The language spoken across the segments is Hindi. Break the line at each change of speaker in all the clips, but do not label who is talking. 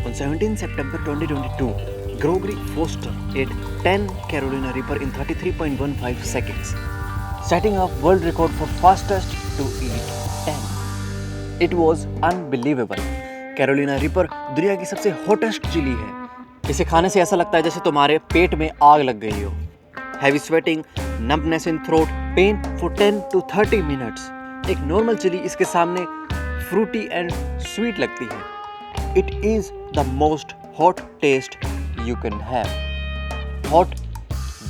On 17 September 2022, Gregory Foster ate 10 Carolina Reaper in 33.15 seconds, setting a world record for fastest to eat 10. It was unbelievable. Carolina Reaper दुनिया की सबसे हॉटेस्ट चिली है. इसे खाने से ऐसा लगता है जैसे तुम्हारे पेट में आग लग गई हो. Heavy sweating, numbness in throat, pain for 10 to 30 minutes. एक नॉर्मल चिली इसके सामने फ्रूटी एंड स्वीट लगती है. It is the most hot taste you can have. Hot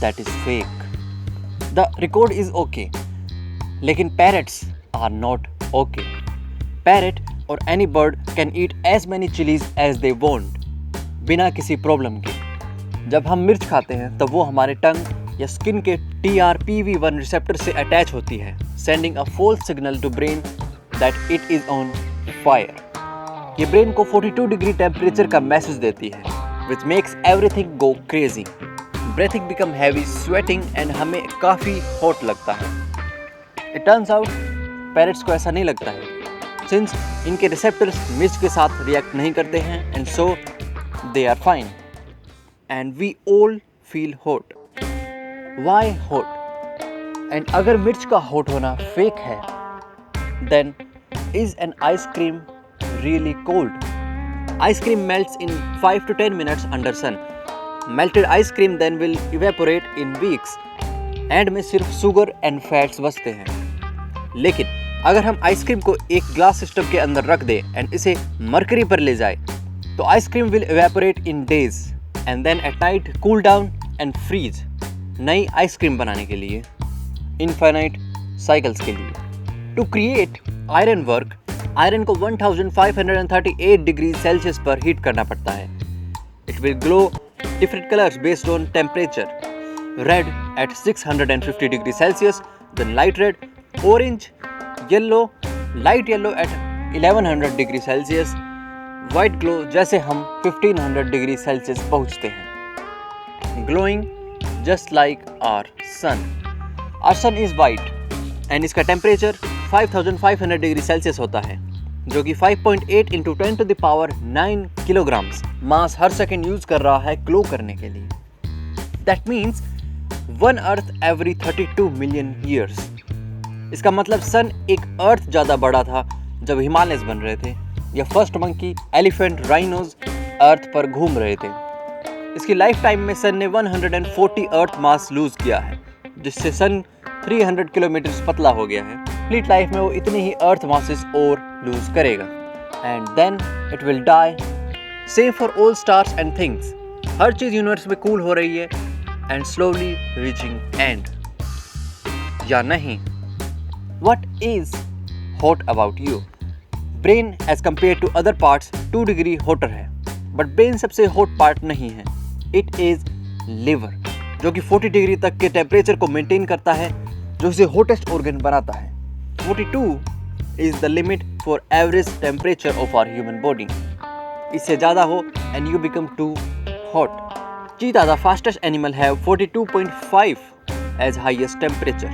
that is fake. The record is okay. लेकिन parrots are not okay. Parrot or any bird can eat as many chilies as they want बिना किसी प्रॉब्लम के. जब हम मिर्च खाते हैं तब वो हमारे टंग या स्किन के TRPV1 रिसेप्टर से अटैच होती है, sending a false signal to brain that it is on fire. ये ब्रेन को 42 डिग्री टेम्परेचर का मैसेज देती है, which makes everything go crazy. Breathing become heavy, sweating and हमें काफ़ी hot लगता है. It turns out parrots को ऐसा नहीं लगता है, since इनके receptors मिर्च के साथ react नहीं करते हैं and so they are fine. And we all feel hot. Why hot? And अगर मिर्च का hot होना fake है, then is an ice cream really cold? Ice cream melts in 5 to 10 minutes under sun. Melted ice cream then will evaporate in weeks. And में सिर्फ शुगर एंड फैट्स बचते हैं. लेकिन अगर हम आइसक्रीम को एक ग्लास सिस्टम के अंदर रख दें एंड इसे मरकरी पर ले जाए तो ice cream will evaporate in days and then at night cool down and freeze. नई आइसक्रीम बनाने के लिए, इनफाइनाइट साइकिल्स के लिए. To create iron work, iron को 1538 डिग्री सेल्सियस पर हीट करना पड़ता है. It will glow different colours based on temperature. Red at 650 degree Celsius, then light red, orange, yellow, light yellow at 1100 degree Celsius, white glow जैसे हम 1500 डिग्री सेल्सियस पहुंचते हैं. Glowing just like our sun. Our sun is white and इसका टेम्परेचर 5500 डिग्री सेल्सियस होता है, जो कि 5.8 into 10 to the power 9 kilograms mass हर सेकेंड यूज कर रहा है ग्लो करने के लिए. That means 1 earth every 32 million years. इसका मतलब सन एक अर्थ ज़्यादा बड़ा था जब हिमालयस बन रहे थे या फर्स्ट मंकी, एलिफेंट, राइनोज अर्थ पर घूम रहे थे. इसकी लाइफ टाइम में सन ने 140 अर्थ मास लूज किया है, जिससे सन 300 किलोमीटर पतला हो गया है. कंप्लीट लाइफ में वो इतने ही अर्थ मासेस और लूज करेगा and then it will die. Same for all stars and things. हर चीज़ यूनिवर्स में कूल हो रही है एंड स्लोली रीचिंग एंड. या नहीं? What is hot about you? Brain as compare to other parts 2 degree hotter है, बट ब्रेन सबसे हॉट पार्ट नहीं है. इट इज लिवर, जो कि 40 डिग्री तक के टेम्परेचर को मेंटेन करता है, जो इसे हॉटेस्ट ऑर्गन बनाता है. 42 is the limit for average temperature of our human body. इससे ज़्यादा हो and you become too hot. चीता the fastest animal have 42.5 as highest temperature.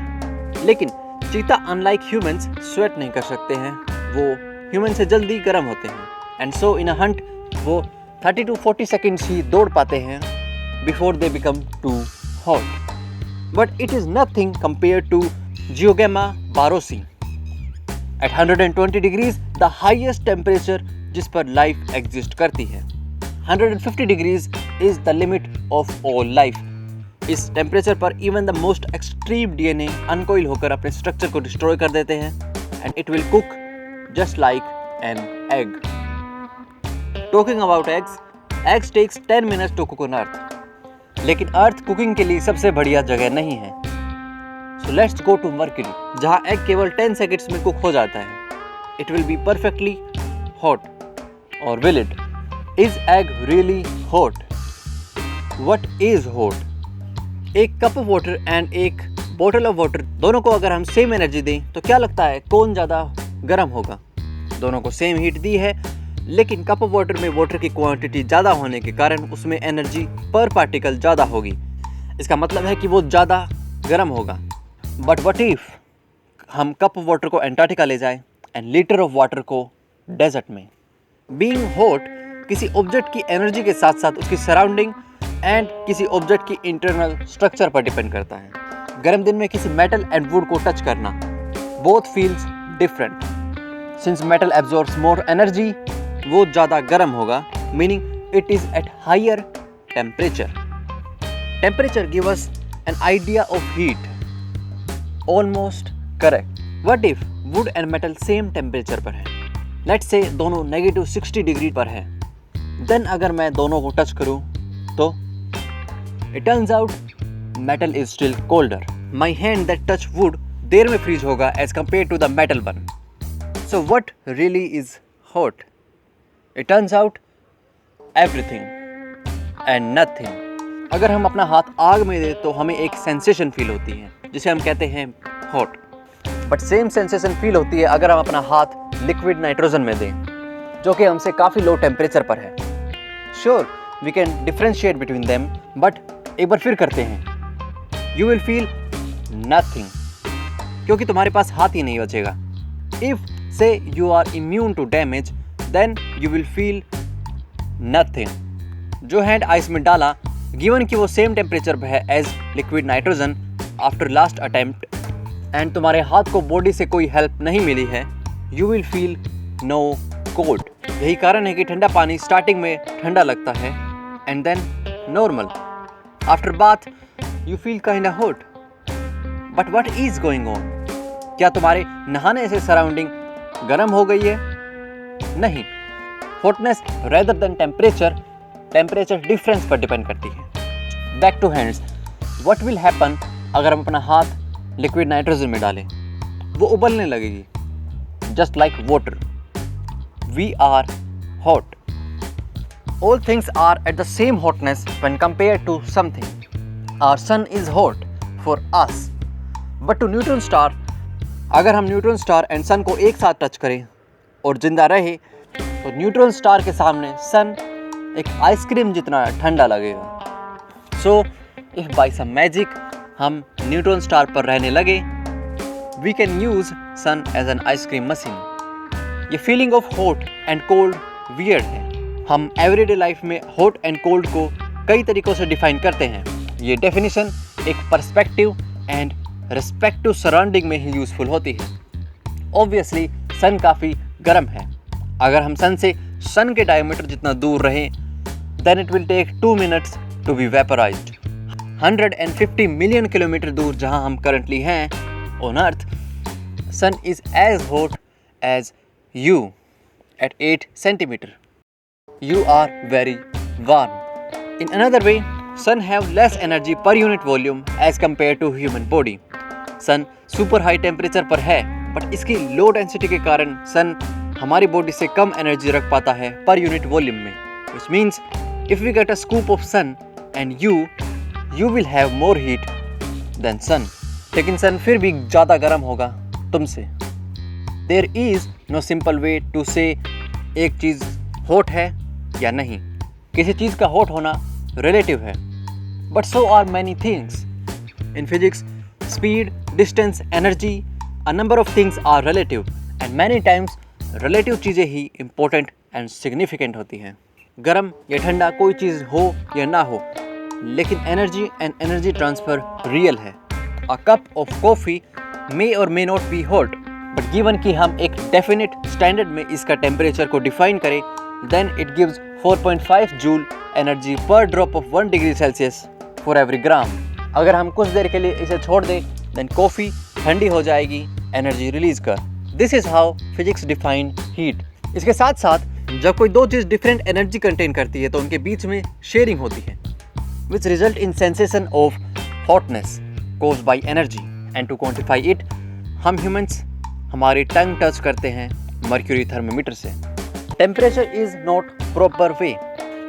लेकिन चीता unlike humans sweat नहीं कर सकते हैं, वो human से जल्दी गर्म होते हैं and so in a hunt वो 30 to 40 seconds ही दौड़ पाते हैं before they become too hot. But it is nothing compared to Geogama barosi. At 120 degrees, the highest temperature जिस पर लाइफ एग्जिस्ट करती है. 150 degrees is the limit of all life. इस टेम्परेचर पर even the most extreme DNA uncoil होकर अपने स्ट्रक्चर को डिस्ट्रॉय कर देते हैं and it will cook just like an egg. Talking about eggs, eggs takes 10 minutes to cook on earth. लेकिन अर्थ कुकिंग के लिए सबसे बढ़िया जगह नहीं है. So let's go to Mercury, जहाँ एग केवल 10 seconds में कुक हो जाता है. It will be perfectly hot. Or will it? Is egg really hot? What is hot? एक कप ऑफ वाटर एंड एक बॉटल ऑफ वाटर, दोनों को अगर हम सेम एनर्जी दें तो क्या लगता है कौन ज़्यादा गर्म होगा? दोनों को सेम हीट दी है, लेकिन कप ऑफ वाटर में वाटर की क्वांटिटी ज़्यादा होने के कारण उसमें एनर्जी पर पार्टिकल ज़्यादा होगी. इसका मतलब है कि वो ज़्यादा गर्म होगा. बट व्हाट इफ हम कप ऑफ वाटर को एंटार्क्टिका ले जाएं एंड लीटर ऑफ वाटर को डेजर्ट में? बीइंग हॉट किसी ऑब्जेक्ट की एनर्जी के साथ साथ उसकी सराउंडिंग एंड किसी ऑब्जेक्ट की इंटरनल स्ट्रक्चर पर डिपेंड करता है। गर्म दिन में किसी मेटल एंड वुड को टच करना, both feels different. Since metal absorbs more energy, वो ज़्यादा गर्म होगा, meaning it is at higher temperature. Temperature give us an idea of heat, almost correct. What if would and metal same temperature पर है, लेट्स से दोनों -60 डिग्री पर है, देन अगर मैं दोनों को टच करूं तो it turns out metal is still colder. My hand that touch wood there में फ्रीज होगा as compare to the metal one. So what really is hot? It turns out everything and nothing. अगर हम अपना हाथ आग में दें तो हमें एक सेंसेशन फील होती है जिसे हम कहते हैं hot, but same sensation feel होती है अगर हम अपना हाथ लिक्विड नाइट्रोजन में दें जो कि हमसे काफ़ी लो टेम्परेचर पर है। Sure we can differentiate between them, but एक बार फिर करते हैं। यू विल फील नथिंग क्योंकि तुम्हारे पास हाथ ही नहीं बचेगा। If say you are immune to damage then you will feel nothing. जो हैंड आइस में डाला, गिवन कि वो सेम टेम्परेचर पर है as liquid nitrogen after last attempt and तुम्हारे हाथ को बॉडी से कोई हेल्प नहीं मिली है, you will feel no cold. यही कारण है कि ठंडा पानी स्टार्टिंग में ठंडा लगता है and then normal. After bath you feel kinda hot, but what is going on? क्या तुम्हारे नहाने से सराउंडिंग गर्म हो गई है? नहीं। Hotness rather than temperature difference पर डिपेंड करती है। Back to hands, what will happen अगर हम अपना हाथ लिक्विड नाइट्रोजन में डालें? वो उबलने लगेगी, just like water. We are hot. All things are at the same hotness when compared to something. Our sun is hot for us, but to neutron star, अगर हम न्यूट्रॉन स्टार एंड सन को एक साथ टच करें और जिंदा रहे तो न्यूट्रॉन स्टार के सामने सन एक आइसक्रीम जितना ठंडा लगेगा। So if by some magic हम न्यूट्रॉन स्टार पर रहने लगे, we can use sun as an ice cream machine. ये feeling of hot and cold weird है। हम एवरीडे लाइफ में हॉट एंड कोल्ड को कई तरीकों से डिफाइन करते हैं। ये डेफिनेशन एक पर्सपेक्टिव एंड रिस्पेक्टिव सराउंडिंग में ही यूजफुल होती है। ऑब्वियसली सन काफ़ी गर्म है। अगर हम सन से सन के डायमीटर जितना दूर रहें, then it will take 2 minutes to be vaporised. 150 million kilometre दूर जहां हम करंटली हैं on earth, sun is as hot as you at 8 centimeter. You are very warm. In another way, sun have less energy per unit volume as compared to human body. Sun super high temperature पर है, बट इसकी लो डेंसिटी के कारण सन हमारी बॉडी से कम एनर्जी रख पाता है पर यूनिट वॉल्यूम में। Which means if we get a scoop of sun and you will have more heat than sun. लेकिन सन फिर भी ज़्यादा गर्म होगा तुमसे। There is no simple way to say एक चीज़ हॉट है या नहीं। किसी चीज़ का हॉट होना रिलेटिव है, but so are many things. In physics, speed, distance, energy, a number of things are relative and many times relative चीज़ें ही इम्पोर्टेंट एंड सिग्निफिकेंट होती हैं। गर्म या ठंडा कोई चीज़ हो या ना हो, लेकिन energy and energy transfer real है। अ कप ऑफ कॉफ़ी मे और may not be hot, but given कि हम एक डेफिनेट स्टैंडर्ड में इसका टेम्परेचर को डिफाइन करें, then it gives 4.5 joule energy per drop of 1 degree Celsius for every gram. अगर हम कुछ देर के लिए इसे छोड़ दें, then कॉफ़ी ठंडी हो जाएगी एनर्जी रिलीज कर। This is how physics define heat. इसके साथ साथ जब कोई दो चीज़ डिफरेंट एनर्जी कंटेन करती है तो उनके बीच में शेयरिंग होती है, which result in sensation of hotness caused by energy. And to quantify it, हम ह्यूमंस हमारी टंग टच करते हैं मर्क्यूरी थर्मोमीटर से। Temperature is not proper way,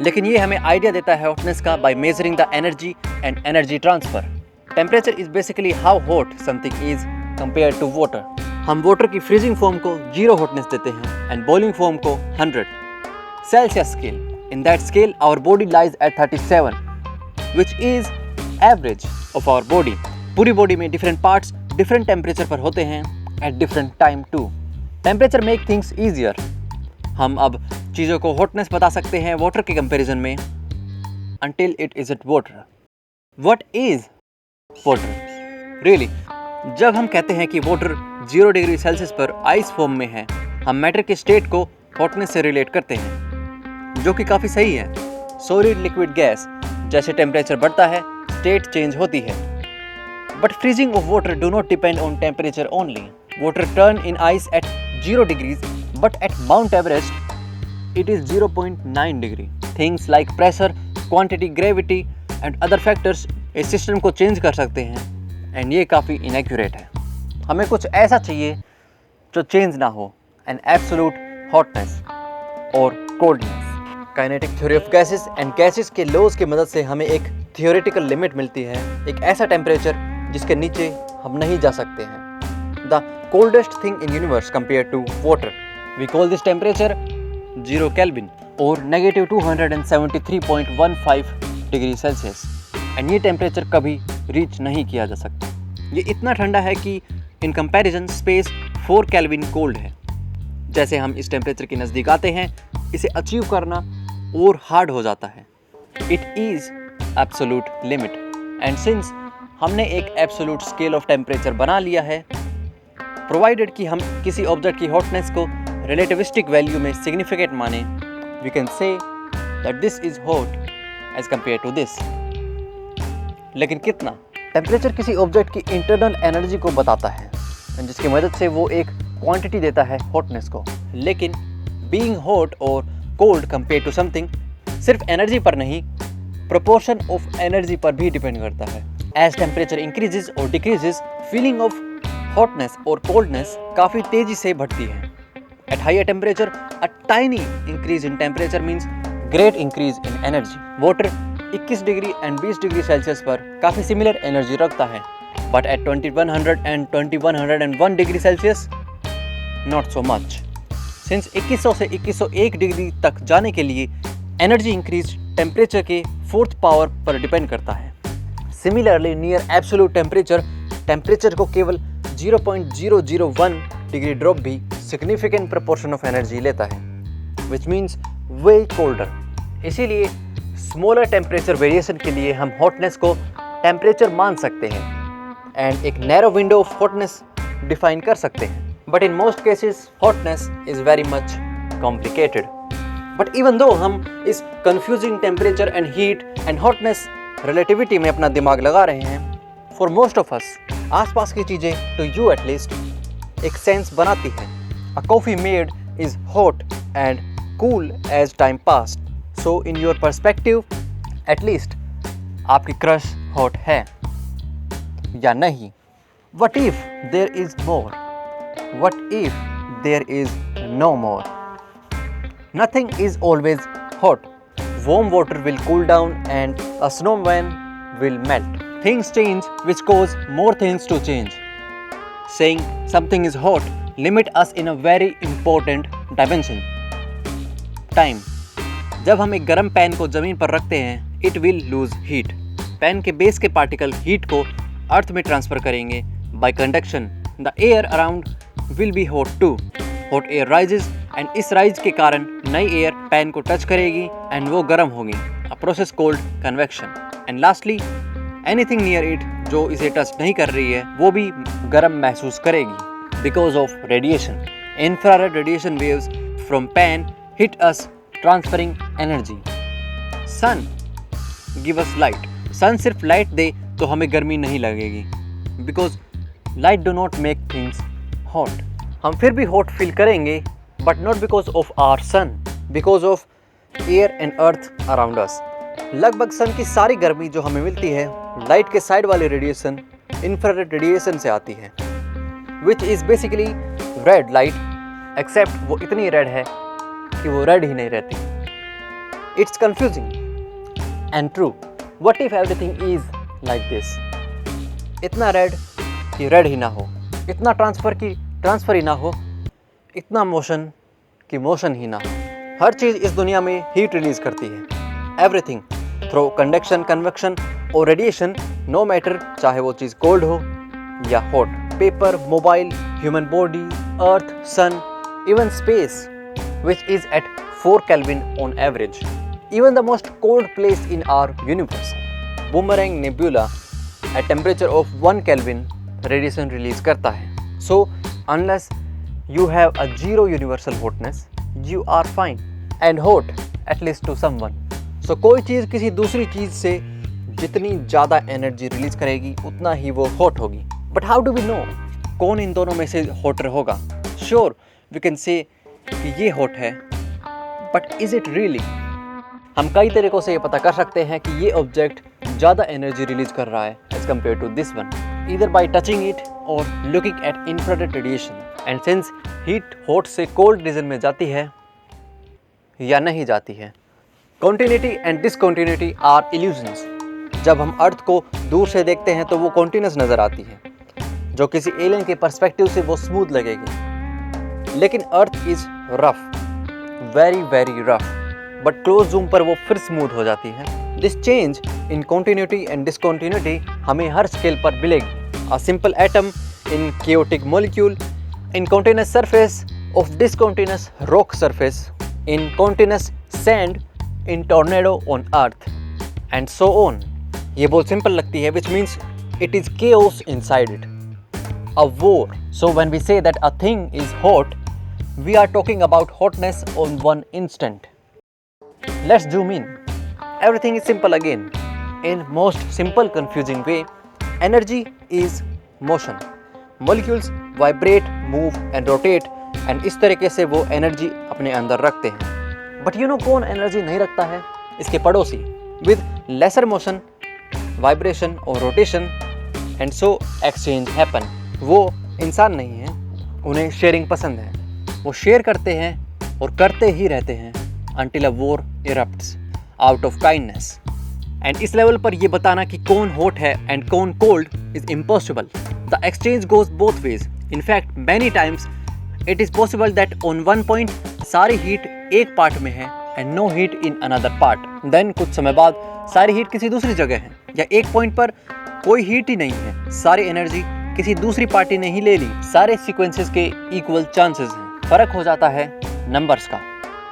लेकिन ये हमें आइडिया देता है हॉटनेस का by measuring the energy and energy transfer. Temperature is basically how hot something is compare to water. हम वाटर की फ्रीजिंग फॉर्म को 0 हॉटनेस देते हैं एंड बॉइलिंग फॉर्म को 100 Celsius scale. In that scale our body lies at 37, which is average of our body. पूरी बॉडी में डिफरेंट पार्ट्स डिफरेंट टेम्परेचर पर होते हैं at different time too. Temperature make things easier. हम अब चीज़ों को हॉटनेस बता सकते हैं वाटर के कंपैरिजन में until it isn't water. What is water? Really? जब हम कहते हैं कि वाटर 0 डिग्री सेल्सियस पर आइस फॉर्म में है, हम मैटर के स्टेट को हॉटनेस से रिलेट करते हैं, जो कि काफ़ी सही है। सॉलिड लिक्विड गैस जैसे टेम्परेचर बढ़ता है, स्टेट चेंज होती है। But freezing of water do not depend on temperature only. Water turn in ice eight 0 degrees, but at Mount Everest, it is 0.9 degree. Things like pressure, quantity, gravity and other factors इस सिस्टम को चेंज कर सकते हैं एंड ये काफ़ी इनएक्यूरेट है। हमें कुछ ऐसा चाहिए जो चेंज ना हो, एन एब्सोल्यूट हॉटनेस और coldness. Kinetic theory of gases and gases के लॉज की मदद से हमें एक थियोरेटिकल लिमिट मिलती है, एक ऐसा टेम्परेचर जिसके नीचे हम नहीं जा सकते हैं। The coldest thing in universe compare to water, we call this temperature 0 Kelvin और नेगेटिव 273.15 डिग्री सेल्सियस। एंड ये टेम्परेचर कभी रीच नहीं किया जा सकता। ये इतना ठंडा है कि in comparison space 4 Kelvin cold है। जैसे हम इस टेम्परेचर के नज़दीक आते हैं, इसे अचीव करना और हार्ड हो जाता है। It is absolute limit and since हमने एक एब्सोल्यूट स्केल ऑफ टेम्परेचर बना लिया है, प्रोवाइडेड कि हम किसी ऑब्जेक्ट की हॉटनेस को रिलेटिविस्टिक वैल्यू में सिग्निफिकेंट माने, we can say that this is hot as compare to this. लेकिन कितना? टेम्परेचर किसी ऑब्जेक्ट की इंटरनल एनर्जी को बताता है, जिसकी मदद से वो एक क्वांटिटी देता है हॉटनेस को। लेकिन बीइंग हॉट और कोल्ड कंपेयर टू समथिंग सिर्फ एनर्जी पर नहीं, प्रोपोर्शन ऑफ एनर्जी पर भी डिपेंड करता है। एज टेम्परेचर इंक्रीजेज और डिक्रीजेज, फीलिंग ऑफ हॉटनेस और कोल्डनेस काफ़ी तेजी से बढ़ती है। At higher temperature, a tiny increase in temperature means great increase in energy. Water 21 degree and 20 degree Celsius पर काफ़ी सिमिलर एनर्जी रखता है, but at 2100 and 2101 degree Celsius not so much. Since 2100 से 2101 डिग्री तक जाने के लिए एनर्जी इंक्रीज टेम्परेचर के 4th पावर पर डिपेंड करता है। सिमिलरली नियर एब्सोल्यूट टेम्परेचर को केवल 0.001 डिग्री ड्रॉप भी सिग्निफिकेंट प्रोपोर्शन ऑफ एनर्जी लेता है, विच मीन्स वे कोल्डर। इसीलिए स्मॉलर टेम्परेचर वेरिएशन के लिए हम हॉटनेस को टेम्परेचर मान सकते हैं एंड एक narrow window of hotness define कर सकते हैं। But in most cases hotness is very much complicated. But even though हम इस confusing temperature and heat and hotness relativity में अपना दिमाग लगा रहे हैं, फॉर मोस्ट ऑफ अस आसपास की चीज़ें, टू यू एटलीस्ट, एक सेंस बनाती है। A coffee made is hot and cool as time passed. So in your perspective, at least, आपकी क्रश hot है या नहीं? What if there is more? What if there is no more? Nothing is always hot. Warm water will cool down and a snowman will melt. Things change which cause more things to change. Saying something is hot limit us in a very important dimension, time. जब हम एक गर्म पैन को ज़मीन पर रखते हैं, it will lose heat. Pan के बेस के पार्टिकल हीट को अर्थ में ट्रांसफ़र करेंगे by conduction. The air around will be hot too. Hot air rises and इस राइज के कारण नई एयर पैन को टच करेगी एंड वो गर्म होगी, a process called convection. And lastly, anything near it जो इसे टच नहीं कर रही है वो भी गर्म महसूस करेगी because of radiation. Infrared radiation waves from pan hit us, transferring energy. Sun give us light. Sun सिर्फ लाइट दे तो हमें गर्मी नहीं लगेगी, because light do not make things hot. हम फिर भी hot फील करेंगे, but not because of our sun, because of air and earth around us. लगभग सन की सारी गर्मी जो हमें मिलती है लाइट के साइड वाले रेडिएशन, इंफ्रारेड रेडिएशन से आती है, which is basically red light, except वो इतनी रेड है कि वो रेड ही नहीं रहती। It's confusing and true. What if everything is like this? इतना रेड कि रेड ही ना हो, इतना ट्रांसफर ही ना हो, इतना मोशन कि मोशन ही ना हो। हर चीज़ इस दुनिया में हीट रिलीज करती है। एवरीथिंग थ्रू कंडक्शन, कन्वेक्शन और रेडिएशन, नो मैटर चाहे वो चीज़ कोल्ड हो या hot. Paper, mobile, human body, earth, sun, even space, which is at 4 Kelvin on average. Even the most cold place in our universe, Boomerang Nebula, at temperature of 1 Kelvin radiation release करता है. So unless you have a zero universal hotness, you are fine and hot at least to someone. So कोई चीज़ किसी दूसरी चीज़ से जितनी ज़्यादा एनर्जी रिलीज करेगी उतना ही वो हॉट होगी. But how do we know कौन इन दोनों में से हॉटर होगा? श्योर वी कैन से कि ये हॉट है, बट इज इट रियली? हम कई तरीक़ों से ये पता कर सकते हैं कि ये ऑब्जेक्ट ज़्यादा एनर्जी रिलीज कर रहा है as compare to this one, either by touching it और looking at infrared radiation. And since heat hot से कोल्ड रीजन में जाती है या नहीं जाती है. Continuity and discontinuity are illusions. जब हम अर्थ को दूर से देखते हैं तो वो कॉन्टिन्यूस नज़र आती है, जो किसी एलियन के पर्सपेक्टिव से वो स्मूथ लगेगी. लेकिन earth is rough, very very rough, but close zoom पर वो फिर स्मूथ हो जाती है. This change in continuity and discontinuity हमें हर स्केल पर मिलेगी. A simple atom in chaotic molecule, in continuous surface of discontinuous rock surface, in continuous sand, in tornado on earth, and so on. ये बहुत सिंपल लगती है, which means it is chaos inside it, a war. So when we say that a thing is hot, we are talking about hotness on one instant. Let's zoom in. Everything is simple again. In most simple confusing way, energy is motion. Molecules vibrate, move and rotate, and इस तरीके से वो एनर्जी अपने अंदर रखते हैं. बट यू नो कौन एनर्जी नहीं रखता है? इसके पड़ोसी, विद लेसर मोशन, वाइब्रेशन और rotation, and so exchange happen. वो इंसान नहीं है, उन्हें शेयरिंग पसंद है. वो शेयर करते हैं और करते ही रहते हैं until a war erupts out of kindness. And इस लेवल पर ये बताना कि कौन हॉट है एंड कौन cold is impossible. The exchange goes both ways. In fact, many times it is possible that on one point सारी हीट एक पार्ट में है and no heat in another part. Then कुछ समय बाद सारी हीट किसी दूसरी जगह है, या एक पॉइंट पर कोई हीट ही नहीं है, सारी एनर्जी किसी दूसरी पार्टी ने ही ले ली. सारे सीक्वेंसेस के इक्वल चांसेस हैं. फर्क हो जाता है नंबर्स का.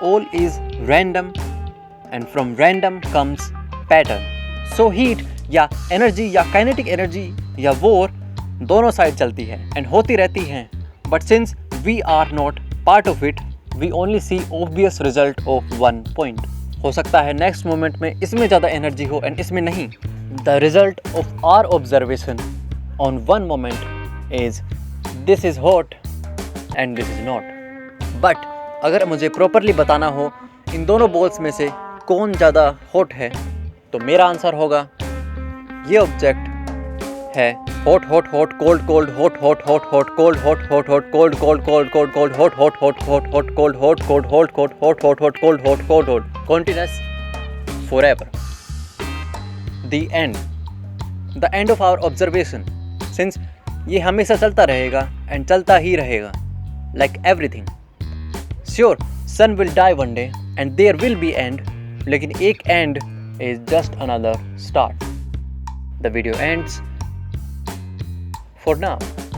All is random and from random comes pattern. So heat या एनर्जी या काइनेटिक एनर्जी या वॉर दोनों साइड चलती है एंड होती रहती हैं. But since we are not part of it, we only see obvious result of one point. हो सकता है नेक्स्ट मोमेंट में इसमें ज़्यादा एनर्जी हो एंड इसमें नहीं. The result of our observation on one moment is this is hot and this is not. But अगर मुझे प्रॉपरली बताना हो इन दोनों बॉल्स में से कौन ज़्यादा हॉट है, तो मेरा आंसर होगा ये ऑब्जेक्ट है hot hot hot cold cold hot hot hot hot cold hot hot hot cold cold cold cold cold hot hot hot hot hot cold hot cold hot hot hot hot hot cold hot cold hot continuous forever. The end of our observation, since ये हमेशा चलता रहेगा and चलता ही रहेगा like everything. Sure, sun will die one day and there will be end, लेकिन एक end is just another start. The video ends for now.